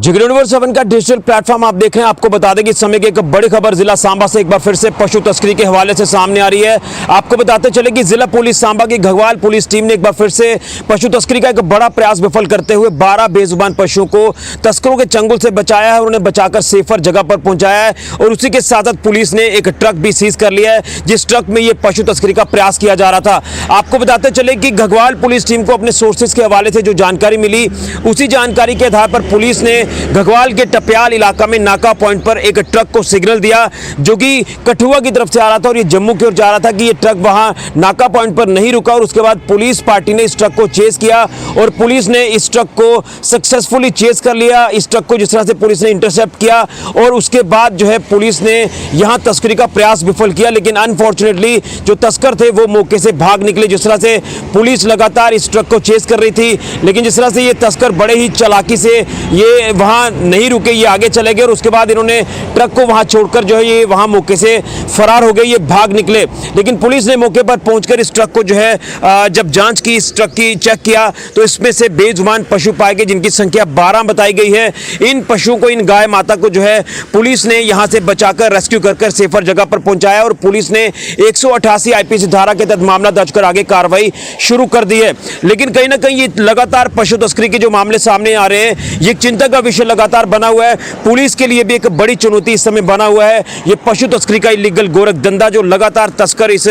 जगह का digital platform आप देख रहे हैं। आपको बता दें कि इस समय की एक बड़ी खबर जिला सांबा से एक बार फिर से पशु तस्करी के हवाले से सामने आ रही है। आपको बताते चले कि जिला पुलिस सांबा की घगवाल पुलिस टीम ने एक बार फिर से पशु तस्करी का एक बड़ा प्रयास विफल करते हुए 12 बेजुबान पशुओं को तस्करों के चंगुल से बचाया है और उन्हें बचाकर सेफर जगह पर पहुंचाया है। और उसी के साथ साथ पुलिस ने एक ट्रक भी सीज कर लिया है, जिस ट्रक में ये पशु तस्करी का प्रयास किया जा रहा था। आपको बताते चले कि घगवाल पुलिस टीम को अपने सोर्सेज के हवाले से जो जानकारी मिली, उसी जानकारी के आधार पर पुलिस ने घगवाल के टप्याल इलाका में नाका पॉइंट पर एक ट्रक को सिग्नल दिया, जो कि कठुआ की तरफ से आ रहा था और ये जम्मू की ओर जा रहा था, कि ये ट्रक वहां नाका पॉइंट पर नहीं रुका। और उसके बाद पुलिस पार्टी ने इस ट्रक को चेस किया और पुलिस ने इस ट्रक को सक्सेसफुली चेस कर लिया। इस ट्रक को जिस तरह से पुलिस ने इंटरसेप्ट किया और उसके बाद जो है पुलिस ने यहां तस्करी का प्रयास विफल किया। लेकिन अनफॉर्चुनेटली जो तस्कर थे वो मौके से भाग निकले। जिस तरह से पुलिस लगातार इस ट्रक को चेस कर रही थी, लेकिन जिस तरह से ये तस्कर बड़े ही चालाकी से ये वहां नहीं रुके, ये आगे चले गए और उसके बाद इन्होंने ट्रक को वहां छोड़कर जो है ये वहां मौके से फरार हो गए, ये भाग निकले। लेकिन पुलिस ने मौके पर पहुंचकर इस ट्रक को जो है जब जांच की, इस ट्रक की चेक किया, तो इसमें से बेजुबान पशु पाए गए, जिनकी संख्या 12 बताई गई है। इन पशुओं को, इन गाय माता को जो है पुलिस ने यहां से बचाकर रेस्क्यू कर सेफर जगह पर पहुंचाया और पुलिस ने 188 आईपीसी धारा के तहत मामला दर्ज कर आगे कार्रवाई शुरू कर दी है। लेकिन कहीं ना कहीं ये लगातार पशु तस्करी के जो मामले सामने आ रहे हैं, ये चिंता का विषय लगातार बना हुआ है। पुलिस के लिए भी एक बड़ी चुनौती इस समय बना हुआ है। ये पशु तस्करी का इलीगल गोरख धंधा, जो लगातार तस्कर इस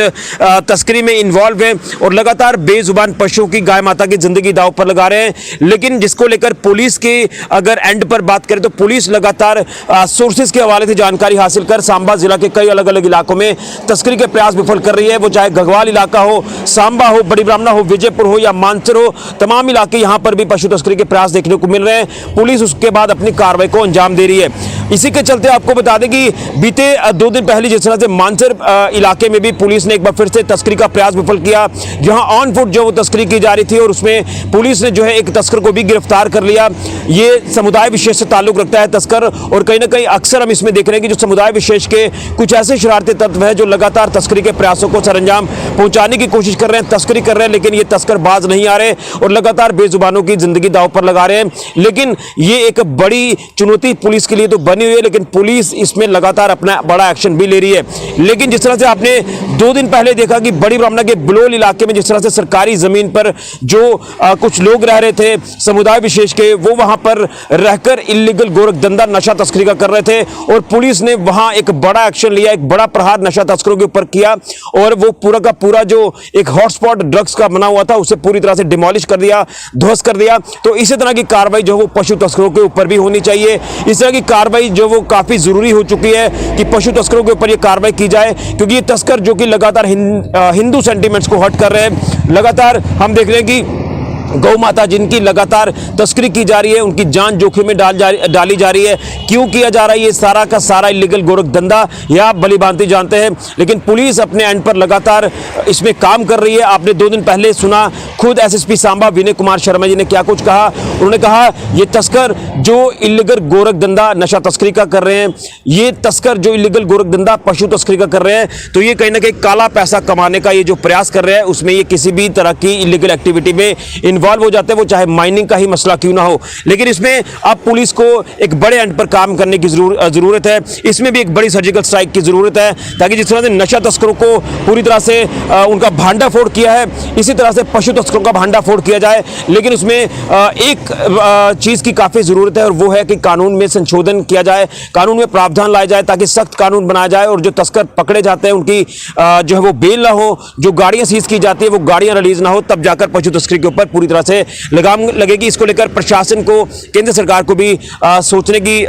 तस्करी में इन्वॉल्व है और लगातार बेजुबान पशुओं की, गाय माता की जिंदगी दांव पर लगा रहे हैं। लेकिन जिसको लेकर पुलिस के अगर एंड पर बात करें तो पुलिस लगातार सोर्सेज के हवाले से जानकारी हासिल कर सांबा जिला के कई अलग अलग इलाकों में तस्करी के प्रयास विफल कर रही है। वो चाहे घगवाल इलाका हो, सांबा हो, बड़ी ब्राह्मणा हो, विजयपुर हो या मानसर हो, तमाम इलाके यहां पर भी पशु तस्करी के प्रयास देखने को मिल रहे हैं। पुलिस उसके बाद अपनी कार्रवाई को अंजाम दे रही है। इसी के चलते आपको बता दें कि बीते 2 दिन पहले जिस तरह से मानसर इलाके में भी पुलिस ने एक बार फिर से तस्करी का प्रयास विफल किया, जहां ऑन फुट जो वो तस्करी की जा रही थी और उसमें पुलिस ने जो है एक तस्कर को भी गिरफ्तार कर लिया। ये समुदाय विशेष से ताल्लुक रखता है तस्कर, और कहीं ना कहीं अक्सर हम इसमें देख रहे हैं कि जो समुदाय विशेष के कुछ ऐसे शरारती तत्व हैं जो लगातार तस्करी के प्रयासों को सरंजाम पहुंचाने की कोशिश कर रहे हैं, तस्करी कर रहे हैं, लेकिन ये तस्कर बाज नहीं आ रहे और लगातार बेजुबानों की जिंदगी दांव पर लगा रहे हैं। लेकिन ये एक बड़ी चुनौती पुलिस के लिए तो बनी हुई है, लेकिन पुलिस इसमें लगातार अपना बड़ा एक्शन भी ले रही है। लेकिन जिस तरह से आपने 2 दिन पहले देखा कि बड़ी ब्राह्मणा के बिलोल इलाके में जिस तरह से सरकारी जमीन पर जो कुछ लोग रह रहे थे समुदाय विशेष के, वो वहां पर रहकर इलीगल गोरख धंधा, नशा तस्करी का कर रहे थे और पुलिस ने वहां एक बड़ा एक्शन लिया, एक बड़ा प्रहार नशा तस्करों के ऊपर किया और वो पूरा का पूरा जो एक हॉटस्पॉट ड्रग्स का बना हुआ था उसे पूरी तरह से डिमोलिश कर दिया, ध्वस्त कर दिया। तो इसी तरह की कार्रवाई जो वो पशु तस्करों के ऊपर भी होनी चाहिए। इस तरह की कार्रवाई जो वो काफी जरूरी हो चुकी है कि पशु तस्करों के ऊपर ये कार्रवाई की जाए, क्योंकि ये तस्कर जो कि लगातार हिंदू सेंटीमेंट्स को हट कर रहे हैं। लगातार हम देख रहे हैं कि गौ माता जिनकी लगातार तस्करी की जा रही है, उनकी जान जोखिम में डाली जा रही है। क्यों किया जा रहा है ये सारा का सारा इलीगल गोरख धंधा, यह आप भली भांति जानते हैं। लेकिन पुलिस अपने एंड पर लगातार इसमें काम कर रही है। आपने 2 दिन पहले सुना खुद एसएसपी सांबा विनय कुमार शर्मा जी ने क्या कुछ कहा। उन्होंने कहा ये तस्कर जो इलीगल गोरख धंधा, नशा तस्करी का कर रहे हैं, ये तस्कर जो इलीगल गोरख धंधा, पशु तस्करी का कर रहे हैं, तो ये कहीं ना कहीं काला पैसा कमाने का ये जो प्रयास कर रहे हैं, उसमें ये किसी भी तरह की इलीगल एक्टिविटी में इन्वॉल्व हो जाते हैं, वो चाहे माइनिंग का ही मसला क्यों ना हो। लेकिन इसमें अब पुलिस को एक बड़े एंड पर काम करने की जरूरत है। इसमें भी एक बड़ी सर्जिकल स्ट्राइक की जरूरत है, ताकि जिस तरह से नशा तस्करों को पूरी तरह से उनका भांडाफोड़ किया है, इसी तरह से पशु तस्करों का भांडाफोड़ किया जाए। लेकिन उसमें एक चीज की काफी जरूरत है और वो है कि कानून में संशोधन किया जाए, कानून में प्रावधान लाया जाए, ताकि सख्त कानून बनाया जाए और जो तस्कर पकड़े जाते हैं उनकी जो है वो बेल ना हो, जो गाड़ियां सीज की जाती है वो गाड़ियां रिलीज ना हो, तब जाकर पशु तस्करी के ऊपर पूरी तरह से लगाम लगेगी। इसको लेकर प्रशासन को, केंद्र सरकार को भी सोचने की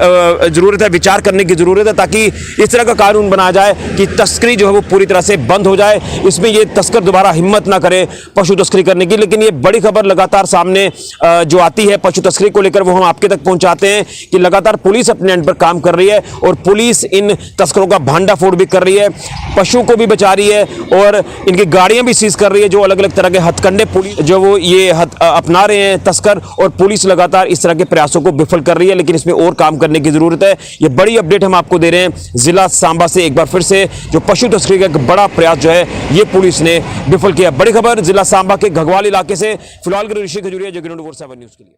जरूरत है, विचार करने की जरूरत है, ताकि इस तरह का कानून बनाया जाए कि तस्करी जो है वो पूरी तरह से बंद हो जाए। इसमें ये तस्कर दोबारा हिम्मत ना करे पशु तस्करी करने की। लेकिन ये बड़ी खबर लगातार सामने जो आती है पशु तस्करी को लेकर, वो हम आपके तक पहुंचाते हैं कि लगातार पुलिस अपने एंड पर काम कर रही है और पुलिस इन तस्करों का भांडाफोड़ भी कर रही है, पशुओं को भी बचा रही है और इनकी गाड़ियां भी सीज कर रही है। जो अलग अलग तरह के हथकंडे पुलिस जो वो ये अपना रहे हैं तस्कर, और पुलिस लगातार इस तरह के प्रयासों को विफल कर रही है। लेकिन इसमें और काम करने की जरूरत है। ये बड़ी अपडेट हम आपको दे रहे हैं जिला सांबा से। एक बार फिर से जो पशु तस्करी का एक बड़ा प्रयास जो है ये पुलिस ने विफल किया। बड़ी खबर जिला सांबा के घगवाल इलाके से। फिलहाल ऋषि खजूरिया, जगह 24/7 न्यूज के लिए।